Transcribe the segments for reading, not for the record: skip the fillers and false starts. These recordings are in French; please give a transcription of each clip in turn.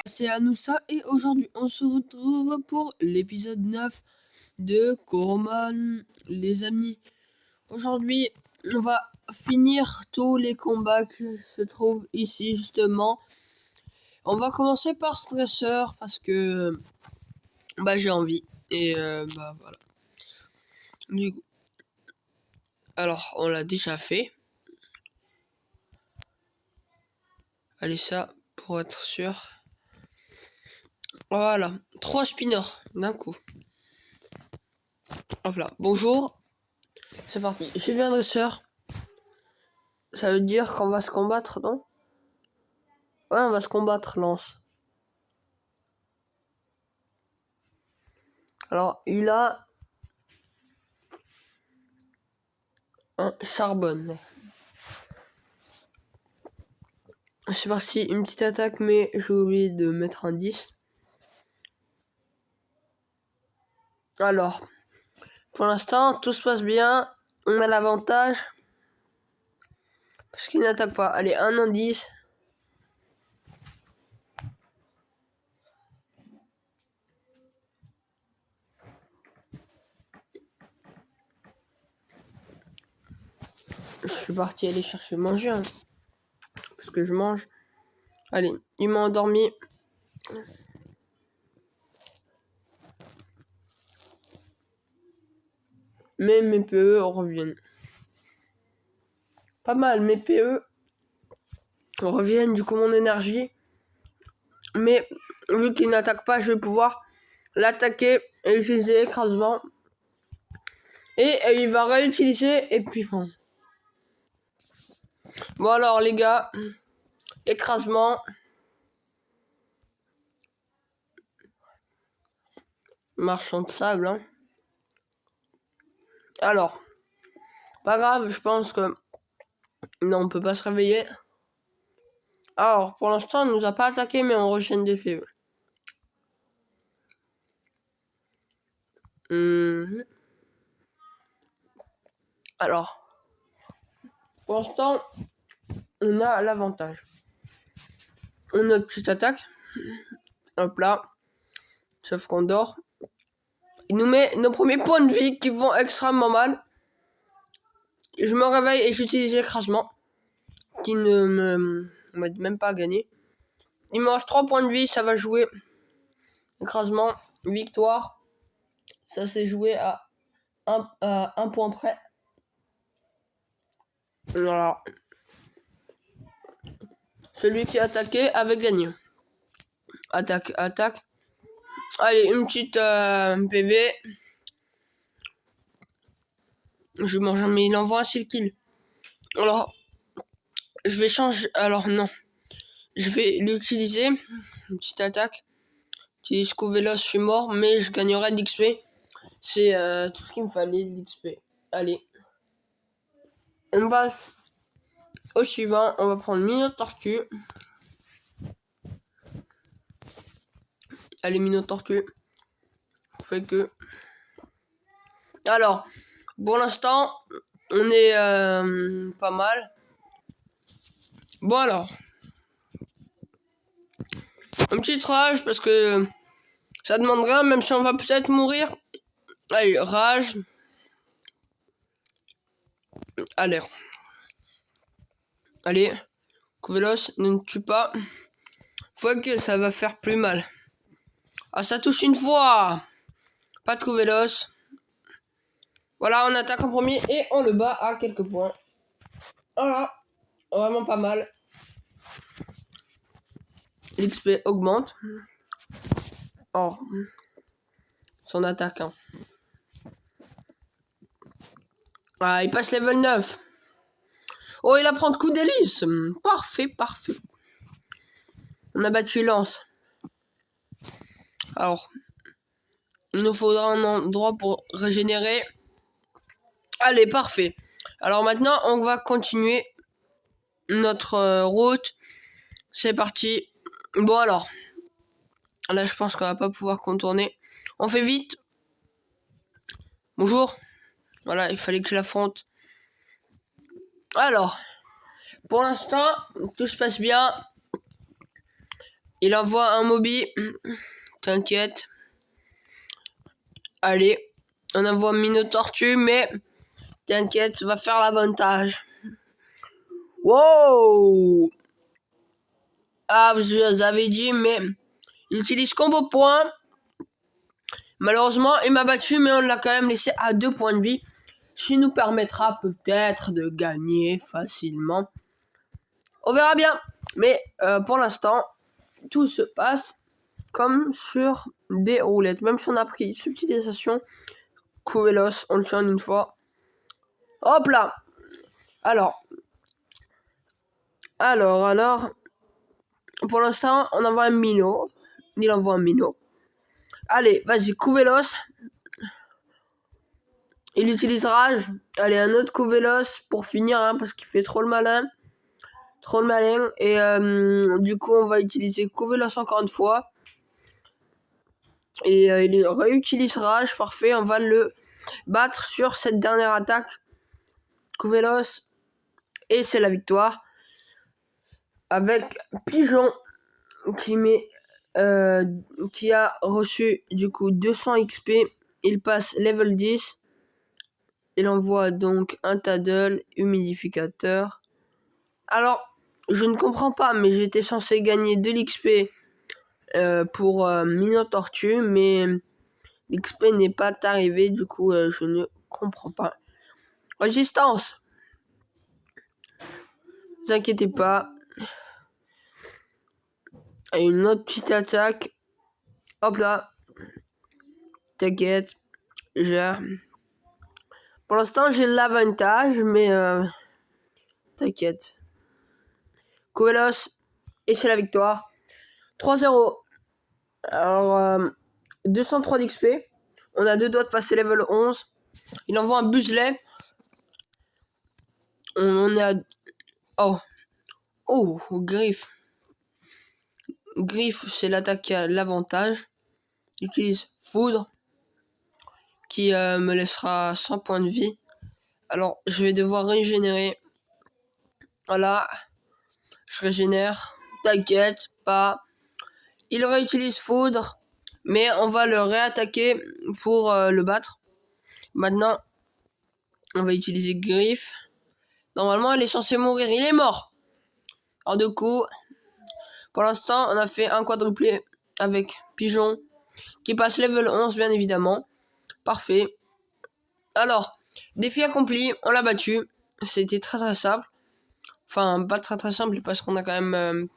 C'est Anoussa et aujourd'hui on se retrouve pour l'épisode 9 de Coromon, les amis. Aujourd'hui on va finir tous les combats qui se trouvent ici justement. On va commencer par Stresseur parce que j'ai envie et voilà. Du coup, alors on l'a déjà fait. Allez, ça pour être sûr. Voilà, 3 spinners d'un coup. Hop là, bonjour. C'est parti. J'ai vu un dresseur. Ça veut dire qu'on va se combattre, non? Ouais, on va se combattre, Lance. Alors, il a un charbonne. C'est parti, une petite attaque, mais j'ai oublié de mettre un 10. Alors, pour l'instant, tout se passe bien. On a l'avantage. Parce qu'il n'attaque pas. Allez, un indice. Je suis parti aller chercher manger. Hein, parce que je mange. Allez, il m'a endormi. Mais mes PE reviennent. Pas mal, mes PE reviennent du coup mon énergie. Mais vu qu'il n'attaque pas, je vais pouvoir l'attaquer et utiliser écrasement. Et il va réutiliser et puis bon. Bon alors les gars, écrasement. Marchand de sable. Hein. Alors, pas grave, je pense que... Non, on peut pas se réveiller. Alors, pour l'instant, on nous a pas attaqué, mais on régène des PE. Alors, pour l'instant, on a l'avantage. On a notre petite attaque. Hop là. Sauf qu'on dort. Il nous met nos premiers points de vie qui vont extrêmement mal. Je me réveille et j'utilise l'écrasement. Qui ne m'aide même pas à gagner. Il me reste 3 points de vie, ça va jouer. Écrasement, victoire. Ça s'est joué à un point près. Voilà. Celui qui a attaqué avait gagné. Attaque. Allez, une petite PV. Je mange un, mais il envoie un seul kill. Alors, je vais changer. Alors, non. Je vais l'utiliser. Une petite attaque. Utilise Covelos, je suis mort, mais je gagnerai de l'XP. C'est tout ce qu'il me fallait, de l'XP. Allez. On va au suivant. On va prendre Minotortue. Allez, Minotortue. Fait que... Alors, pour l'instant, on est pas mal. Bon alors. Un petit rage parce que ça demande rien, même si on va peut-être mourir. Allez, rage. Allez. Allez. Covelos, ne tue pas. Faut que ça va faire plus mal. Ah, ça touche une fois. Pas de Covelos. Voilà, on attaque en premier et on le bat à quelques points. Voilà. Vraiment pas mal. L'XP augmente. Oh. Son attaque. Hein. Ah, il passe level 9. Oh, il apprend de coup d'hélice. Parfait. On a battu Lance. Alors, il nous faudra un endroit pour régénérer. Allez, parfait. Alors maintenant, on va continuer notre route. C'est parti. Bon alors. Là, je pense qu'on va pas pouvoir contourner. On fait vite. Bonjour. Voilà, il fallait que je l'affronte. Alors, pour l'instant, tout se passe bien. Il envoie un Moby. T'inquiète. Allez. On envoie Minotaur-tu, mais t'inquiète, ça va faire l'avantage. Wow! Ah, vous avez dit, mais il utilise combo point. Malheureusement, il m'a battu, mais on l'a quand même laissé à 2 points de vie. Ce qui nous permettra peut-être de gagner facilement. On verra bien. Mais pour l'instant, tout se passe comme sur des roulettes. Même si on a pris subtilisation, Kouvelos, on le tue en une fois. Hop là. Alors. Pour l'instant, on envoie un Mino. Il envoie un Mino. Allez, vas-y, Kouvelos. Il utilise Rage. Allez, un autre Kouvelos pour finir, hein, parce qu'il fait trop le malin. Trop le malin. Et du coup, on va utiliser Kouvelos encore une fois. Et il réutilise Rage. Parfait, on va le battre sur cette dernière attaque. Kouvelos. Et c'est la victoire. Avec Pigeon qui a reçu du coup 200 XP. Il passe level 10. Il envoie donc un Taddle, humidificateur. Alors, je ne comprends pas, mais j'étais censé gagner de l'XP pour Minotaur-tu, mais l'XP n'est pas arrivé, du coup je ne comprends pas. Résistance. Ne vous inquiétez pas. Et une autre petite attaque. Hop là. T'inquiète. Gère. Pour l'instant, j'ai l'avantage, mais t'inquiète. Kouvelos. Et c'est la victoire. 3-0. Alors, 203 d'XP. On a 2 doigts de passer level 11. Il envoie un Buzzlet. On est à... Oh, Griffe. Griffe, c'est l'attaque qui a l'avantage. J'utilise Foudre. Qui me laissera 100 points de vie. Alors, je vais devoir régénérer. Voilà. Je régénère. T'inquiète pas. Il réutilise Foudre. Mais on va le réattaquer pour le battre. Maintenant, on va utiliser Griffe. Normalement, il est censé mourir. Il est mort. En 2 coups. Pour l'instant, on a fait un quadruplé avec Pigeon. Qui passe level 11, bien évidemment. Parfait. Alors, défi accompli. On l'a battu. C'était très très simple. Enfin, pas très très simple parce qu'on a quand même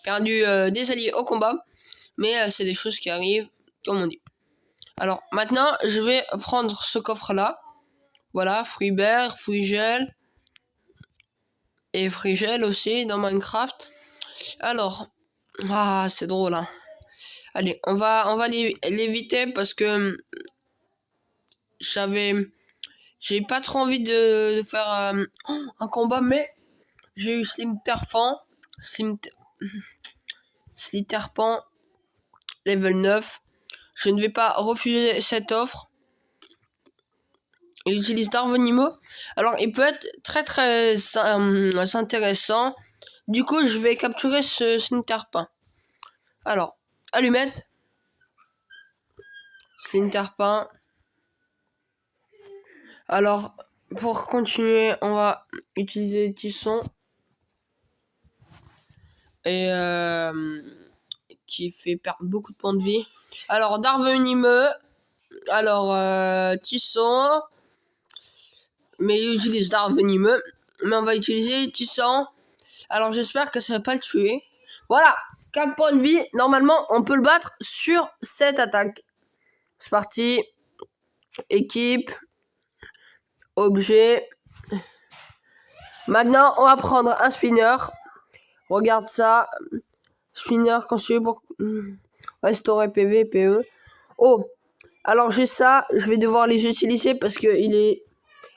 perdu des alliés au combat. Mais c'est des choses qui arrivent, comme on dit. Alors, maintenant, je vais prendre ce coffre-là. Voilà, Fruitbert, Fruigel. Et Fruigel aussi dans Minecraft. Alors, c'est drôle, hein. Allez, on va l'éviter parce que j'ai pas trop envie de faire un combat, mais j'ai eu Slitterpan, level 9. Je ne vais pas refuser cette offre. Il utilise Darvenimo. Alors, il peut être très très intéressant. Du coup, je vais capturer ce Slitterpan. Alors, allumette. Slitterpan. Alors, pour continuer, on va utiliser Tisson. Et qui fait perdre beaucoup de points de vie. Alors, Darvenimeux. Alors, Tisson. Mais il utilise Darvenimeux. Mais on va utiliser Tisson. Alors, j'espère que ça va pas le tuer. Voilà, 4 points de vie. Normalement, on peut le battre sur cette attaque. C'est parti. Équipe. Objet. Maintenant, on va prendre un spinner. Regarde ça. Spinner construit pour restaurer PV, PE. Oh, alors j'ai ça. Je vais devoir les utiliser parce que il est...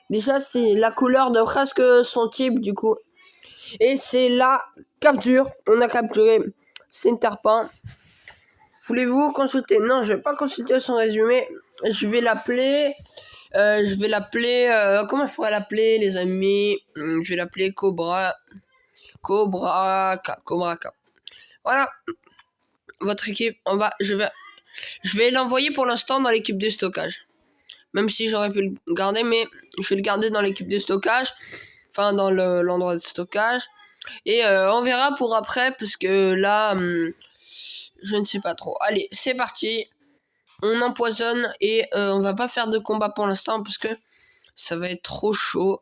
Déjà, c'est la couleur de presque son type, du coup. Et c'est la capture. On a capturé Slitterpan. Voulez-vous consulter? Non, je vais pas consulter son résumé. Je vais l'appeler... comment je pourrais l'appeler, les amis? Je vais l'appeler Cobra K. Voilà. votre équipe en bas. Je vais l'envoyer pour l'instant dans l'équipe de stockage. Même si j'aurais pu le garder, mais je vais le garder dans l'équipe de stockage. Enfin, dans l'endroit de stockage. Et on verra pour après, parce que là, je ne sais pas trop. Allez, c'est parti. On empoisonne et on va pas faire de combat pour l'instant, parce que ça va être trop chaud.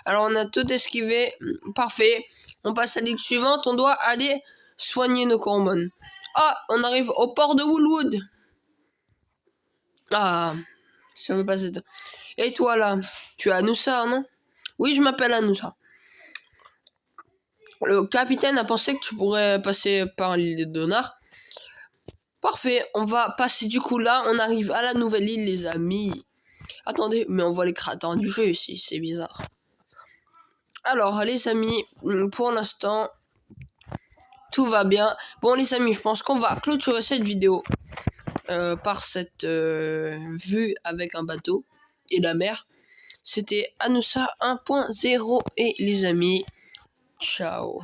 Alors, on a tout esquivé. Parfait. On passe à la ligue suivante. On doit aller soigner nos Coromon. Ah, on arrive au port de Woolwood. Ah, ça veut pas être... Et toi, là, tu es Anousa, non? Oui, je m'appelle Anousa. Le capitaine a pensé que tu pourrais passer par l'île de Donar. Parfait, on va passer du coup là. On arrive à la nouvelle île, les amis. Attendez, mais on voit les créateurs du jeu ici, c'est bizarre. Alors, les amis, pour l'instant, tout va bien. Bon, les amis, je pense qu'on va clôturer cette vidéo par cette vue avec un bateau et la mer. C'était Anousa 1.0 et les amis, ciao.